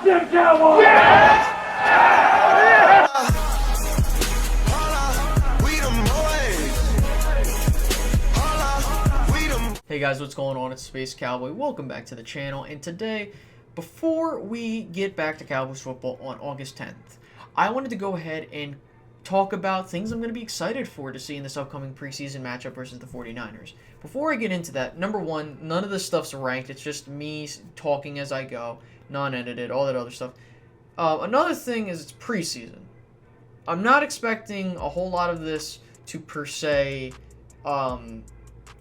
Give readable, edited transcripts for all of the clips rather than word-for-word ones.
them Cowboys! Yeah! Hey guys, what's going on? It's Space Cowboy. Welcome back to the channel. And today, before we get back to Cowboys football on August 10th, I wanted to go ahead and talk about things I'm going to be excited for to see in this upcoming preseason matchup versus the 49ers. Before I get into that, number one, none of this stuff's ranked. It's just me talking as I go, non-edited, all that other stuff. Another thing is it's preseason. I'm not expecting a whole lot of this to per se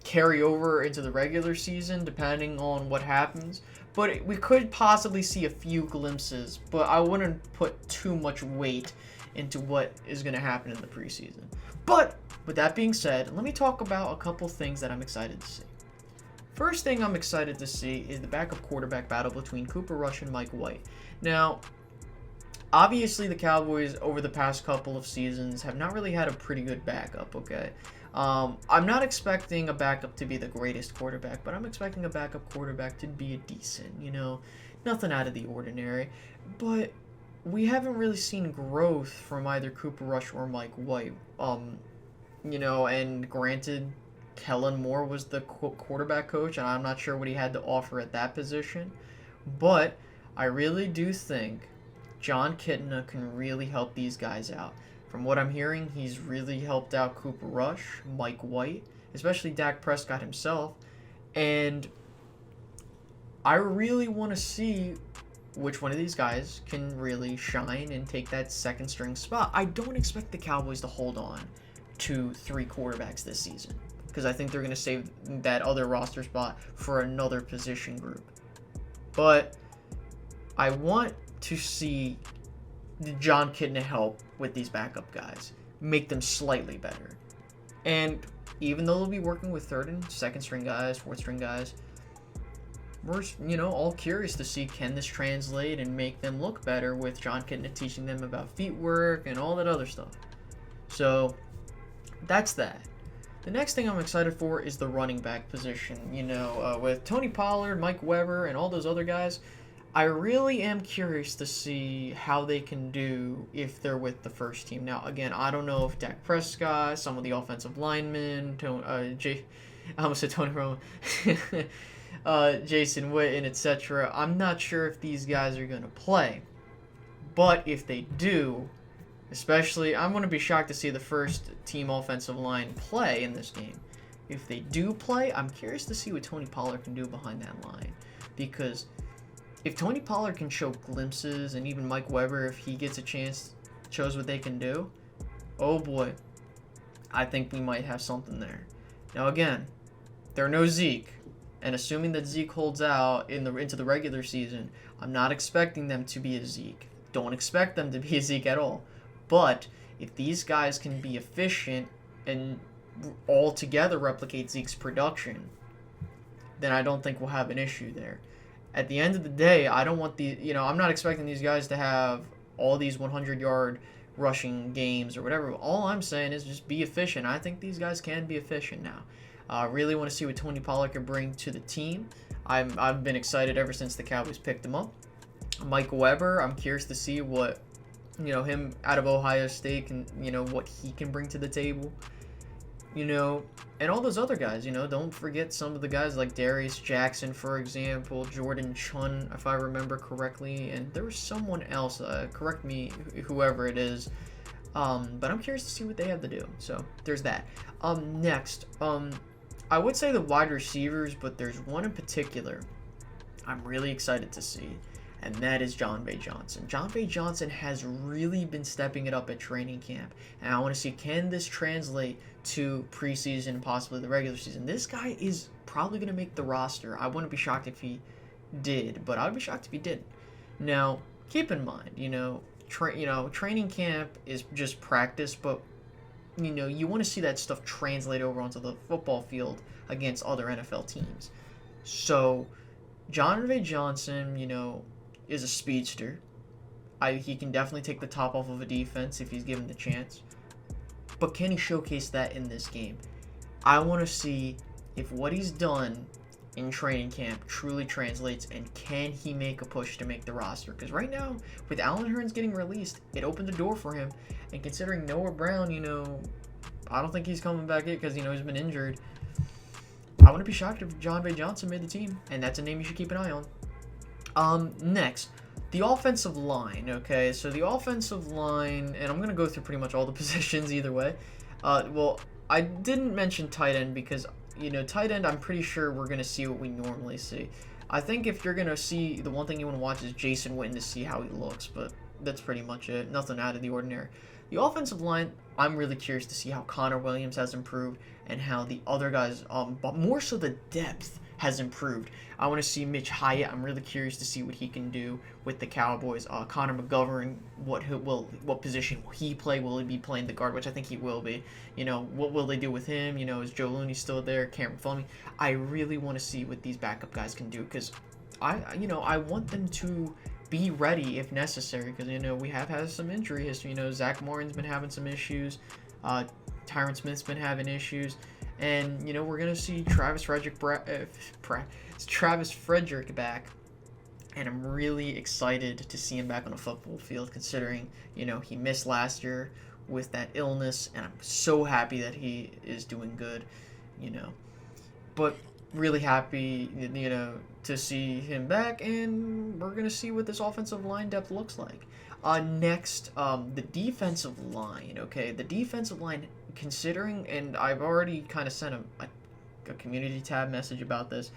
carry over into the regular season, depending on what happens. But we could possibly see a few glimpses, but I wouldn't put too much weight into what is going to happen in the preseason. But with that being said, let me talk about a couple things that I'm excited to see. First thing I'm excited to see is the backup quarterback battle between Cooper Rush and Mike White. Now, obviously the Cowboys over the past couple of seasons have not really had a pretty good backup, okay? I'm not expecting a backup to be the greatest quarterback, but I'm expecting a backup quarterback to be a decent, nothing out of the ordinary. But we haven't really seen growth from either Cooper Rush or Mike White. And granted, Kellen Moore was the quarterback coach, and I'm not sure what he had to offer at that position. But I really do think John Kitna can really help these guys out. From what I'm hearing, he's really helped out Cooper Rush, Mike White, especially Dak Prescott himself. And I really want to see which one of these guys can really shine and take that second string spot. I don't expect the Cowboys to hold on to 3 quarterbacks this season, because I think they're going to save that other roster spot for another position group. But I want to see John Kitna help with these backup guys, make them slightly better. And even though they'll be working with third and second string guys, fourth string guys, we're all curious to see, can this translate and make them look better with John Kitna teaching them about feet work and all that other stuff. So that's that. The next thing I'm excited for is the running back position. With Tony Pollard, Mike Weber, and all those other guys, I really am curious to see how they can do if they're with the first team. Now, again, I don't know if Dak Prescott, some of the offensive linemen, I almost said Tony Romo, Jason Witten, etc. I'm not sure if these guys are going to play. But if they do, especially, I'm going to be shocked to see the first team offensive line play in this game. If they do play, I'm curious to see what Tony Pollard can do behind that line. Because if Tony Pollard can show glimpses, and even Mike Weber, if he gets a chance, shows what they can do, oh boy, I think we might have something there. Now again, they're no Zeke, and assuming that Zeke holds out into the regular season, I'm not expecting them to be a Zeke. Don't expect them to be a Zeke at all. But if these guys can be efficient and altogether replicate Zeke's production, then I don't think we'll have an issue there. At the end of the day, I don't want I'm not expecting these guys to have all these 100-yard rushing games or whatever. All I'm saying is just be efficient. I think these guys can be efficient now. I really want to see what Tony Pollard can bring to the team. I've been excited ever since the Cowboys picked him up. Mike Weber, I'm curious to see what, him out of Ohio State can, what he can bring to the table. And all those other guys, don't forget some of the guys like Darius Jackson, for example, Jordan Chun, if I remember correctly, and there was someone else, correct me, whoever it is, but I'm curious to see what they have to do, so there's that. Next, I would say the wide receivers, but there's one in particular I'm really excited to see, and that is John Bay Johnson. John Bay Johnson has really been stepping it up at training camp, and I want to see, can this translate to preseason, possibly the regular season? This guy is probably going to make the roster. I wouldn't be shocked if he did, but I'd be shocked if he didn't. Now, keep in mind, training camp is just practice, but you want to see that stuff translate over onto the football field against other NFL teams. So John Bay Johnson, is a speedster. He can definitely take the top off of a defense if he's given the chance. But can he showcase that in this game? I want to see if what he's done in training camp truly translates, and can he make a push to make the roster? Because right now, with Allen Hurns getting released, it opened the door for him. And considering Noah Brown, I don't think he's coming back in because, he's been injured. I wouldn't be shocked if John Bay Johnson made the team, and that's a name you should keep an eye on. Next, the offensive line, okay? So the offensive line, and I'm going to go through pretty much all the positions either way. Well, I didn't mention tight end because, tight end, I'm pretty sure we're going to see what we normally see. I think if you're going to see, the one thing you want to watch is Jason Witten to see how he looks, but that's pretty much it. Nothing out of the ordinary. The offensive line, I'm really curious to see how Connor Williams has improved and how the other guys, but more so the depth has improved. I want to see Mitch Hyatt. I'm really curious to see what he can do with the Cowboys. Connor McGovern, what position will he play? Will he be playing the guard, which I think he will be? What will they do with him? Is Joe Looney still there? Cameron Fleming? I really want to see what these backup guys can do because I want them to be ready if necessary because, we have had some injury history. Zach Morton's been having some issues. Tyron Smith's been having issues. And, we're going to see Travis Frederick back. And I'm really excited to see him back on a football field considering, he missed last year with that illness. And I'm so happy that he is doing good, But really happy, to see him back. And we're going to see what this offensive line depth looks like. Next, the defensive line, okay? The defensive line, considering, and I've already kind of sent a community tab message about this,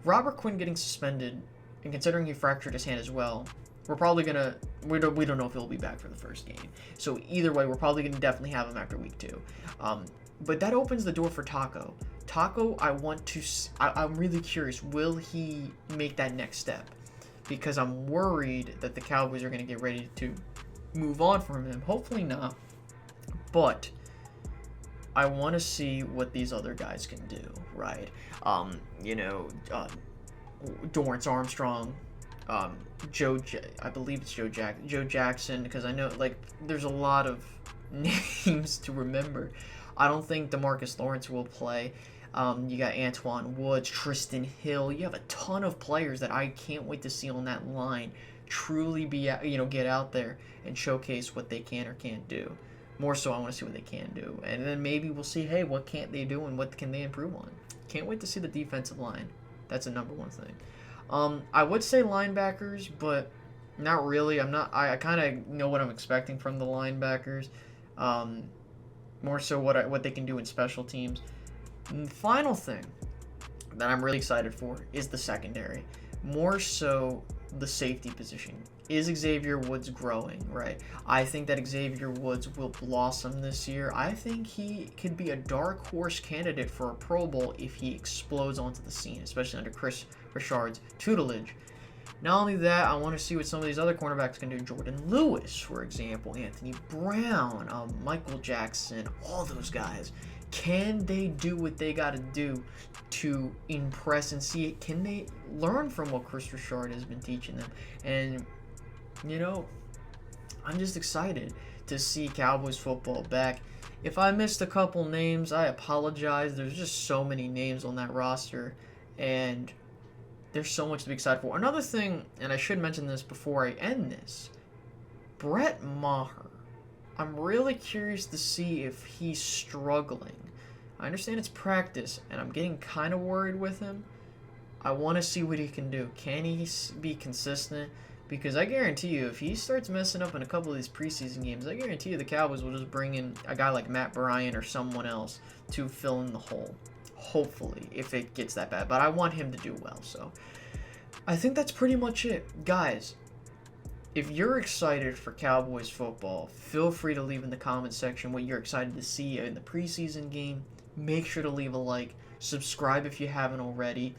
Robert Quinn getting suspended, and considering he fractured his hand as well, we're probably going to, we don't know if he'll be back for the first game. So either way, we're probably going to definitely have him after week 2. But that opens the door for Taco. Taco, I'm really curious, will he make that next step? Because I'm worried that the Cowboys are going to get ready to move on from him. Hopefully not. But I want to see what these other guys can do, right? Dorrance Armstrong, I believe it's Joe Jackson, because I know, there's a lot of names to remember. I don't think DeMarcus Lawrence will play. You got Antoine Woods, Tristan Hill. You have a ton of players that I can't wait to see on that line truly get out there and showcase what they can or can't do. More so, I want to see what they can do. And then maybe we'll see, hey, what can't they do and what can they improve on? Can't wait to see the defensive line. That's a number one thing. I would say linebackers, but not really. I kind of know what I'm expecting from the linebackers. More so what they can do in special teams. And the final thing that I'm really excited for is the secondary. More so the safety position. Is Xavier Woods growing, right? I think that Xavier Woods will blossom this year. I think he could be a dark horse candidate for a Pro Bowl if he explodes onto the scene, especially under Chris Richard's tutelage. Not only that, I want to see what some of these other cornerbacks can do. Jordan Lewis, for example, Anthony Brown, Michael Jackson, all those guys. Can they do what they got to do to impress and see? Can they learn from what Chris Richard has been teaching them? And, I'm just excited to see Cowboys football back. If I missed a couple names, I apologize. There's just so many names on that roster, and there's so much to be excited for. Another thing, and I should mention this before I end this, Brett Maher. I'm really curious to see if he's struggling. I understand it's practice, and I'm getting kind of worried with him. I want to see what he can do. Can he be consistent? Because I guarantee you, if he starts messing up in a couple of these preseason games, I guarantee you the Cowboys will just bring in a guy like Matt Bryant or someone else to fill in the hole. Hopefully, if it gets that bad. But I want him to do well, so I think that's pretty much it. Guys, if you're excited for Cowboys football, feel free to leave in the comment section what you're excited to see in the preseason game. Make sure to leave a like, subscribe if you haven't already,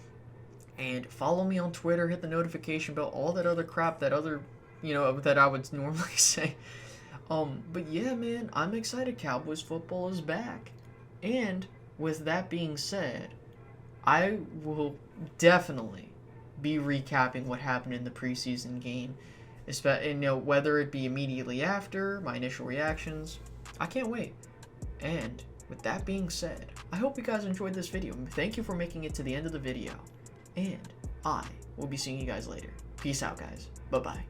and follow me on Twitter, hit the notification bell, all that other crap that I would normally say. But yeah, man, I'm excited. Cowboys football is back. And with that being said, I will definitely be recapping what happened in the preseason game. Whether it be immediately after, my initial reactions. I can't wait. And with that being said, I hope you guys enjoyed this video. Thank you for making it to the end of the video. and I will be seeing you guys later. Peace out, guys. Bye-bye.